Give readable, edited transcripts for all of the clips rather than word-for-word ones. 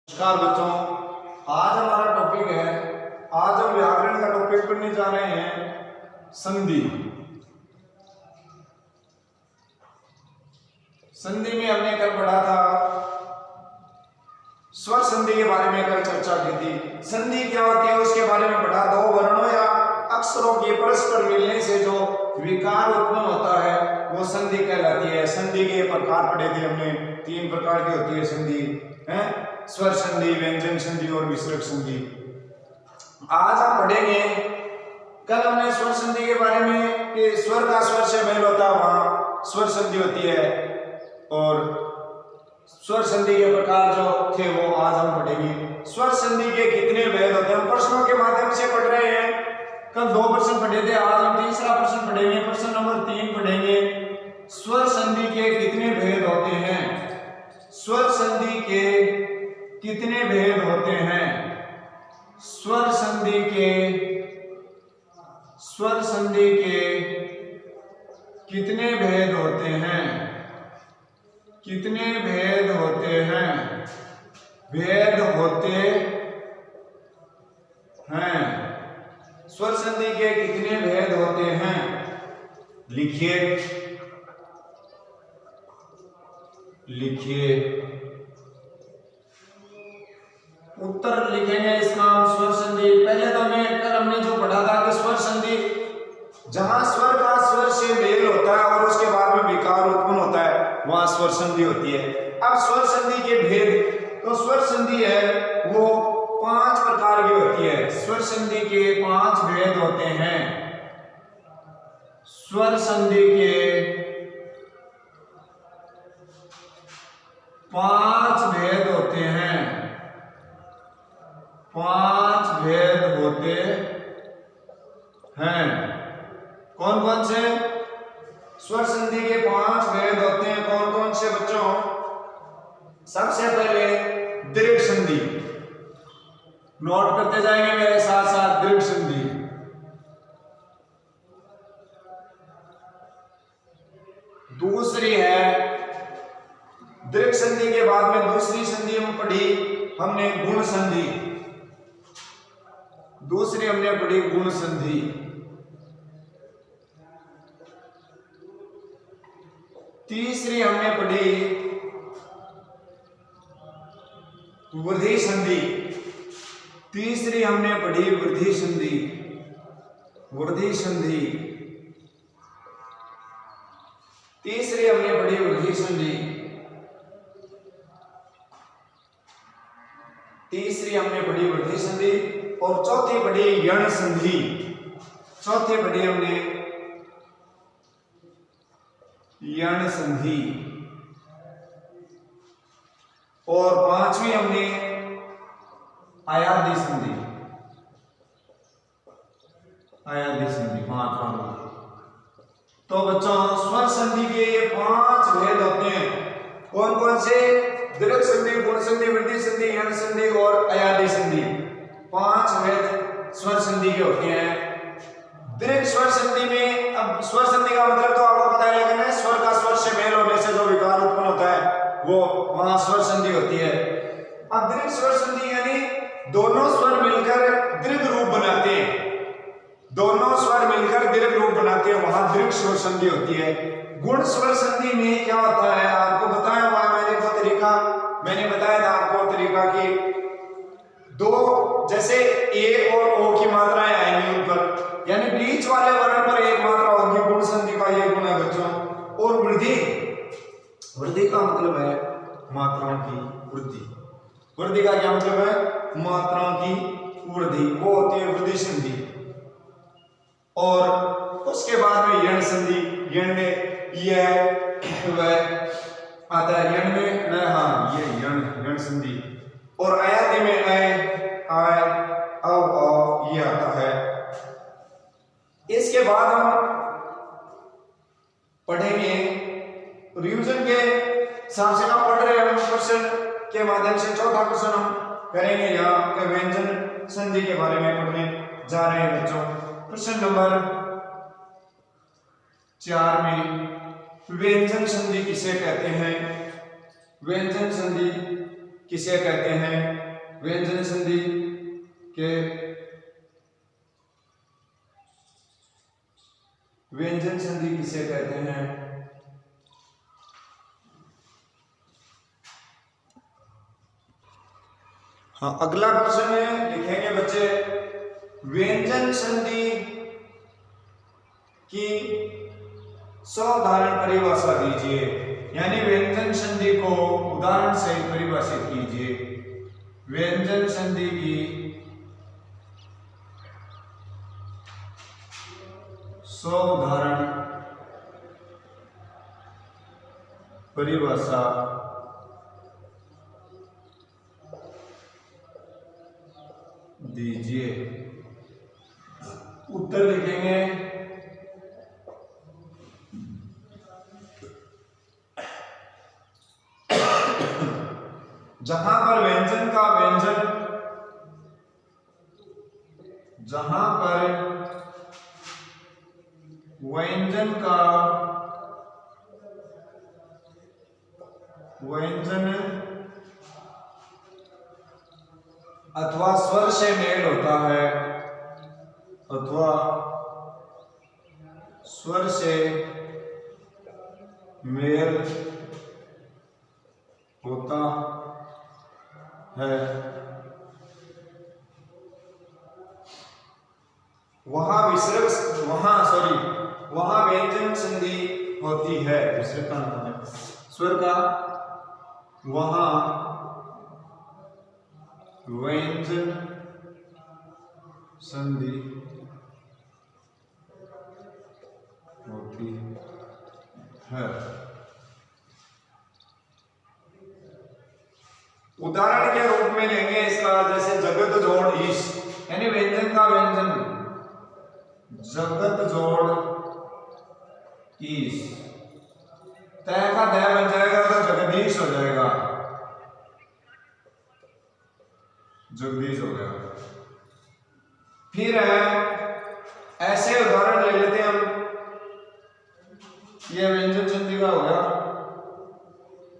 नमस्कार बच्चों, आज हमारा टॉपिक है। आज हम व्याकरण का टॉपिक पढ़ने जा रहे हैं संधि। संधि में हमने कल पढ़ा था स्वर संधि के बारे में कल चर्चा की थी। संधि क्या होती है उसके बारे में पढ़ा। दो वर्णों या अक्षरों के परस्पर मिलने से जो विकार उत्पन्न होता है वो संधि कहलाती है। संधि के प्रकार पढ़े थे हमने, 3 प्रकार की होती है संधि है, स्वर संधि, व्यंजन संधि और विसर्ग संधि। आज हम पढ़ेंगे, कल हमने स्वर संधि के बारे में कि स्वर का स्वर से मेल होता है वहां स्वर संधि होती है, और स्वर संधि के प्रकार जो थे वो आज हम पढ़ेंगे। स्वर संधि के कितने भेद होते हैं हम प्रश्नों के माध्यम से पढ़ रहे हैं। कल 2 प्रश्न पढ़े थे, आज हम तीसरा प्रश्न पढ़ेंगे। प्रश्न नंबर 3 पढ़ेंगे, स्वर संधि के कितने भेद होते हैं। स्वर संधि के कितने भेद होते हैं। स्वर संधि के कितने भेद होते हैं। कितने भेद होते हैं। भेद होते हैं। स्वर संधि के कितने भेद होते हैं लिखिए। उत्तर लिखेंगे इसका हम स्वर संधि। पहले तो हमने जो पढ़ा था कि स्वर संधि जहां स्वर का स्वर से मेल होता है और उसके बाद में विकार उत्पन्न होता है वहां स्वर संधि होती है। अब स्वर संधि के भेद, तो स्वर संधि है वो 5 प्रकार की होती है। स्वर संधि के 5 भेद होते हैं। स्वर संधि के 5 भेद होते हैं। 5 भेद होते हैं। कौन कौन से स्वर संधि के 5 भेद होते हैं? कौन कौन से बच्चों? सबसे पहले दीर्घ संधि, नोट करते जाएंगे मेरे साथ साथ। दीर्घ संधि, दूसरी है दीर्घ संधि के बाद में दूसरी संधि हम पढ़ी हमने गुण संधि। दूसरी हमने पढ़ी गुण संधि। तीसरी हमने पढ़ी वृद्धि संधि। तीसरी हमने पढ़ी वृद्धि संधि। वृद्धि संधि, तीसरी हमने पढ़ी वृद्धि संधि। तीसरी हमने पढ़ी वृद्धि संधि और चौथी पढ़ी यण संधि। चौथी पढ़ी हमने यण संधि और 5वीं हमने आयादी संधि। आयादी संधि 5वां। तो बच्चों स्वर संधि के ये 5 भेद होते हैं। कौन कौन से? दीर्घ संधि, गुण संधि, वृद्धि संधि, यण संधि और अयादी संधि। 5 भेद स्वर संधि के होते हैं। दीर्घ स्वर संधि में, अब स्वर संधि का मतलब तो आपको पता है, लेकिन स्वर का स्वर से मेल होने से जो विकार उत्पन्न होता है वो वहां स्वर संधि होती है। अब दीर्घ स्वर संधि यानी दोनों स्वर मिलकर दीर्घ रूप बनाते हैं। दोनों स्वर मिलकर दीर्घ रूप बनाते हैं, वहां दीर्घ स्वर संधि होती है। गुण स्वर संधि में क्या होता है आपको बताया हुआ मैंने बताया था आपको तरीका कि 2 जैसे ए और ओ की मात्राएं आएंगी उन पर, यानी बीच वाले वर्ण पर एक मात्रा होगी। गुण संधि का ये गुण है बच्चों। और वृद्धि का मतलब है मात्राओं की वृद्धि। वृद्धि का क्या मतलब है? मात्राओं की वृद्धि, वो होती है वृद्धि संधि। और उसके बाद में यण संधि। यण में यह वह आता है। यण में ये यण संधि। और अयादी में आय अव ये आता है। इसके बाद हम पढ़ेंगे रिवीजन के हिसाब से। हम पढ़ रहे हैं क्वेश्चन के माध्यम से। चौथा क्वेश्चन हम करेंगे यहाँ व्यंजन संधि के बारे में पढ़ने जा रहे हैं बच्चों। क्वेश्चन नंबर 4 में व्यंजन संधि किसे कहते हैं? व्यंजन संधि किसे कहते हैं? व्यंजन संधि के व्यंजन संधि किसे कहते हैं? हाँ, अगला प्रश्न है, लिखेंगे बच्चे व्यंजन संधि की साधारण परिभाषा दीजिए, यानी व्यंजन संधि को उदाहरण से परिभाषित कीजिए। व्यंजन संधि की साधारण परिभाषा दीजिए। उत्तर लिखेंगे जहां पर व्यंजन का व्यंजन व्यंजन अथवा स्वर से मेल होता है, अथवा स्वर से मेल होता है, वहां व्यंजन संधि होती है। विसर्ग का नाम है स्वर का, वहां व्यंजन संधि होती है। उदाहरण के रूप में लेंगे इसका, जैसे जगत जोड़ ईश, यानी व्यंजन का व्यंजन जगत जोड़ ईश, तय का दय बन जाएगा तो जगदीश हो जाएगा, जगदीश हो गया। फिर है ऐसे उदाहरण ले लेते हैं हम, ये व्यंजन संधि का हो गया,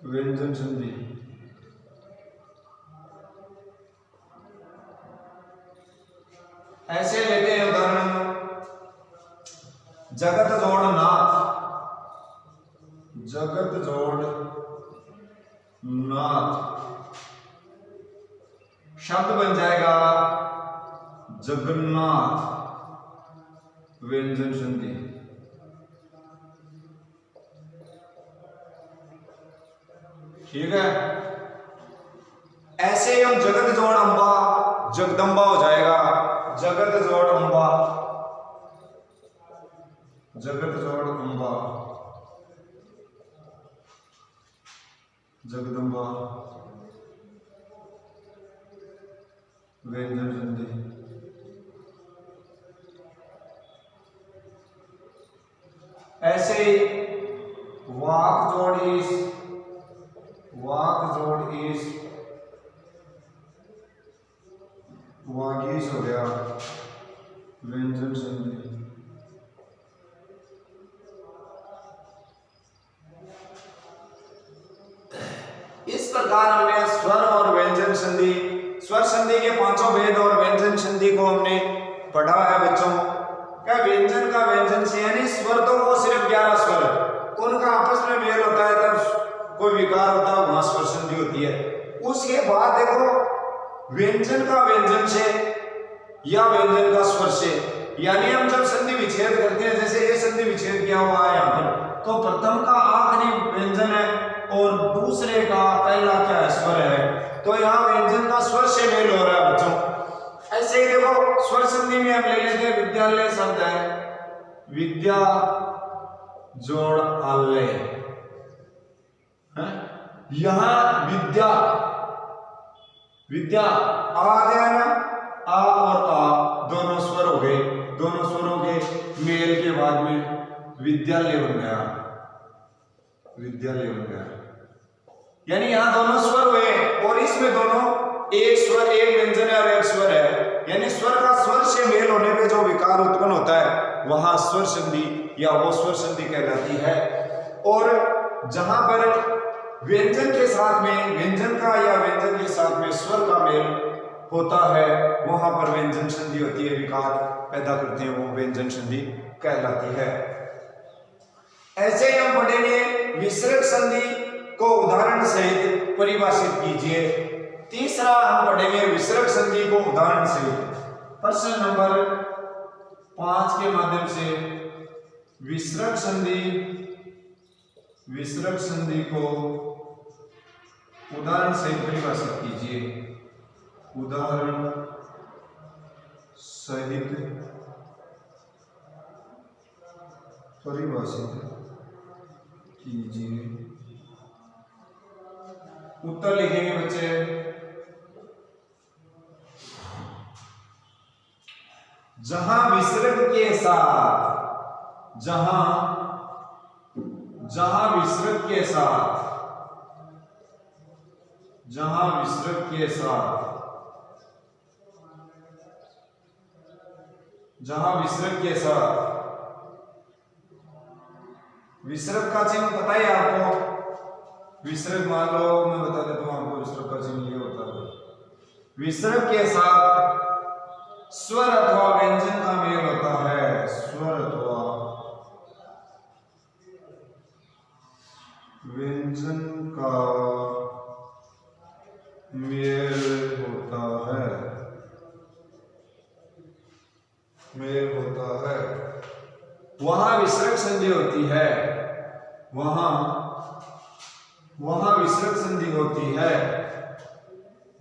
व्यंजन संधि। ऐसे लेते हैं उदाहरण, जगत जोड़ नाथ, जगत जोड़ नाथ, शब्द बन जाएगा जगन्नाथ, व्यंजन संधि। ठीक है। ऐसे हम जगत जोड़ अंबा, जगदंबा हो जाएगा, जगत जोड़ अंबा, जगत जोड़ अंबा, जगदंबा, व्यंजन संधि। ऐसे ही वाक जोड़ ईश, वाक जोड़ ईश, वागीश हो गया, व्यंजन संधि। इस प्रकार हमने स्वर और व्यंजन संधि, स्वर संधि के पांचों भेद और व्यंजन संधि को हमने पढ़ा है बच्चों। क्या व्यंजन का व्यंजन से, यानी स्वर तो वो सिर्फ 11 स्वर है, उनका आपस में मेल होता है तब कोई विकार होता है, वहां स्वर संधि होती है। उसके बाद देखो व्यंजन का व्यंजन से या व्यंजन का स्वर से, यानी हम जब संधि विच्छेद करते हैं, जैसे ये संधि विच्छेद किया हुआ है यहाँ पर, तो प्रथम का आखिरी व्यंजन है और दूसरे का पहला क्या है, स्वर है, तो यहाँ व्यंजन का स्वर से मेल हो रहा है बच्चों। ऐसे ही देखो स्वर संधि में हम ले लेते हैं, विद्यालय शब्द है, विद्या जोड़ आलय, यहां विद्या, विद्या आ गया ना, आ और आ दोनों स्वर हो गए, दोनों स्वरों के मेल के बाद में विद्यालय बन गया, विद्यालय बन गया। यानी यहां दोनों स्वर हुए और इसमें दोनों एक स्वर, एक व्यंजन है और एक स्वर है, यानी स्वर का स्वर से मेल होने पे जो विकार उत्पन्न होता है वहां स्वर संधि या वो स्वर संधि कहलाती है। और जहां पर व्यंजन के साथ में, व्यंजन का या व्यंजन के साथ में स्वर का मेल होता है, वहां पर व्यंजन संधि होती है, विकार पैदा करते हैं, वो व्यंजन संधि कहलाती है। ऐसे ही हम पढ़ेंगे विसर्ग संधि को उदाहरण सहित परिभाषित कीजिए। तीसरा हम पढ़ेंगे विसर्ग संधि को उदाहरण सहित। प्रश्न नंबर 5 के माध्यम से विसर्ग संधि को उदाहरण सहित परिभाषित कीजिए। उदाहरण सहित परिभाषित कीजिए। उत्तर लिखेंगे बच्चे। जहां विसर्ग के साथ, जहां विसर्ग के साथ, जहां विसर्ग के साथ, जहां विसर्ग के साथ, विसर्ग का चिन्ह पता है आपको। विसर्ग मान लो, मैं बता देता हूं आपको विसर्ग का चिन्ह ये होता है। विसर्ग के साथ स्वर अथवा व्यंजन का मेल होता है। स्वर अथवा व्यंजन का मेल होता है, मेल होता है, वहां विसर्ग संधि होती है। वहां विसर्ग संधि होती है।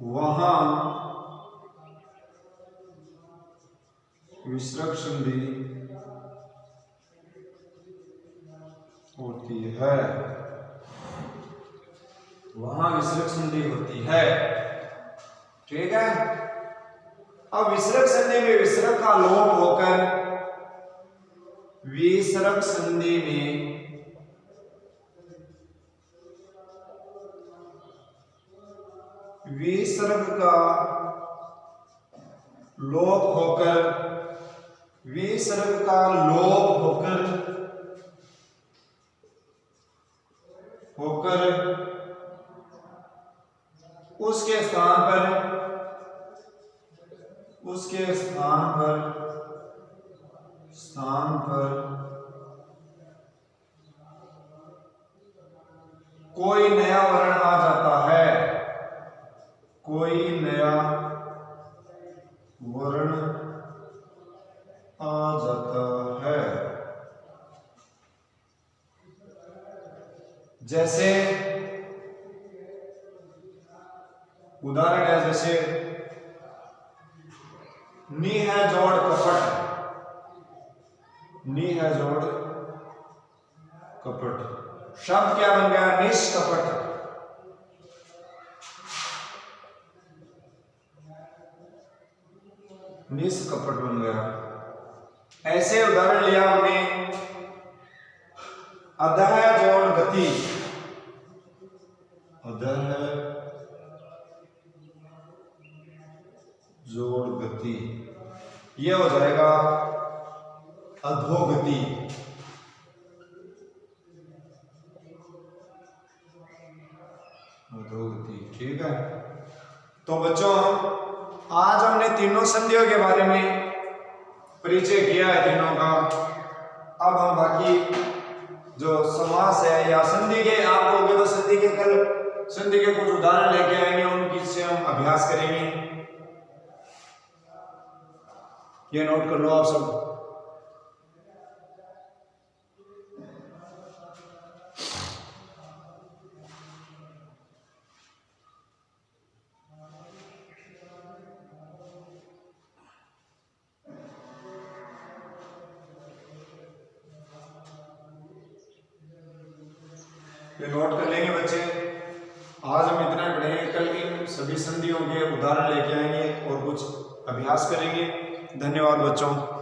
वहां विसर्ग संधि होती है। वहां विसर्ग संधि होती है। ठीक है। अब विसर्ग संधि में विसर्ग का लोप होकर विसर्ग संधि में विसर्ग का लोप होकर, विसर्ग का लोप होकर उसके स्थान पर कोई नया वर्ण आ जाता है। कोई नया वर्ण आ जाता है। जैसे उदाहरण है, जैसे नी है जोड़ कपट, नी है जोड़ कपट, शब्द क्या बन गया? निष्कपट। निष्कपट बन गया। ऐसे उदाहरण लिया हमने अधः जोड़ गति, अधः जोड़ गति, यह हो जाएगा अधोगति। अधोगति। ठीक है। तो बच्चों आज हमने तीनों संधियों के बारे में परिचय किया है, तीनों का। अब हम बाकी जो समास है या संधि के, आप लोग तो संधि के कल संधि के कुछ उदाहरण लेके आएंगे, उनकी से हम अभ्यास करेंगे। ये नोट कर लो आप सब। ये नोट कर लेंगे बच्चे। आज हम इतना पढ़ेंगे, कल इन सभी संधियों के उदाहरण लेके आएंगे और कुछ अभ्यास करेंगे। धन्यवाद बच्चों।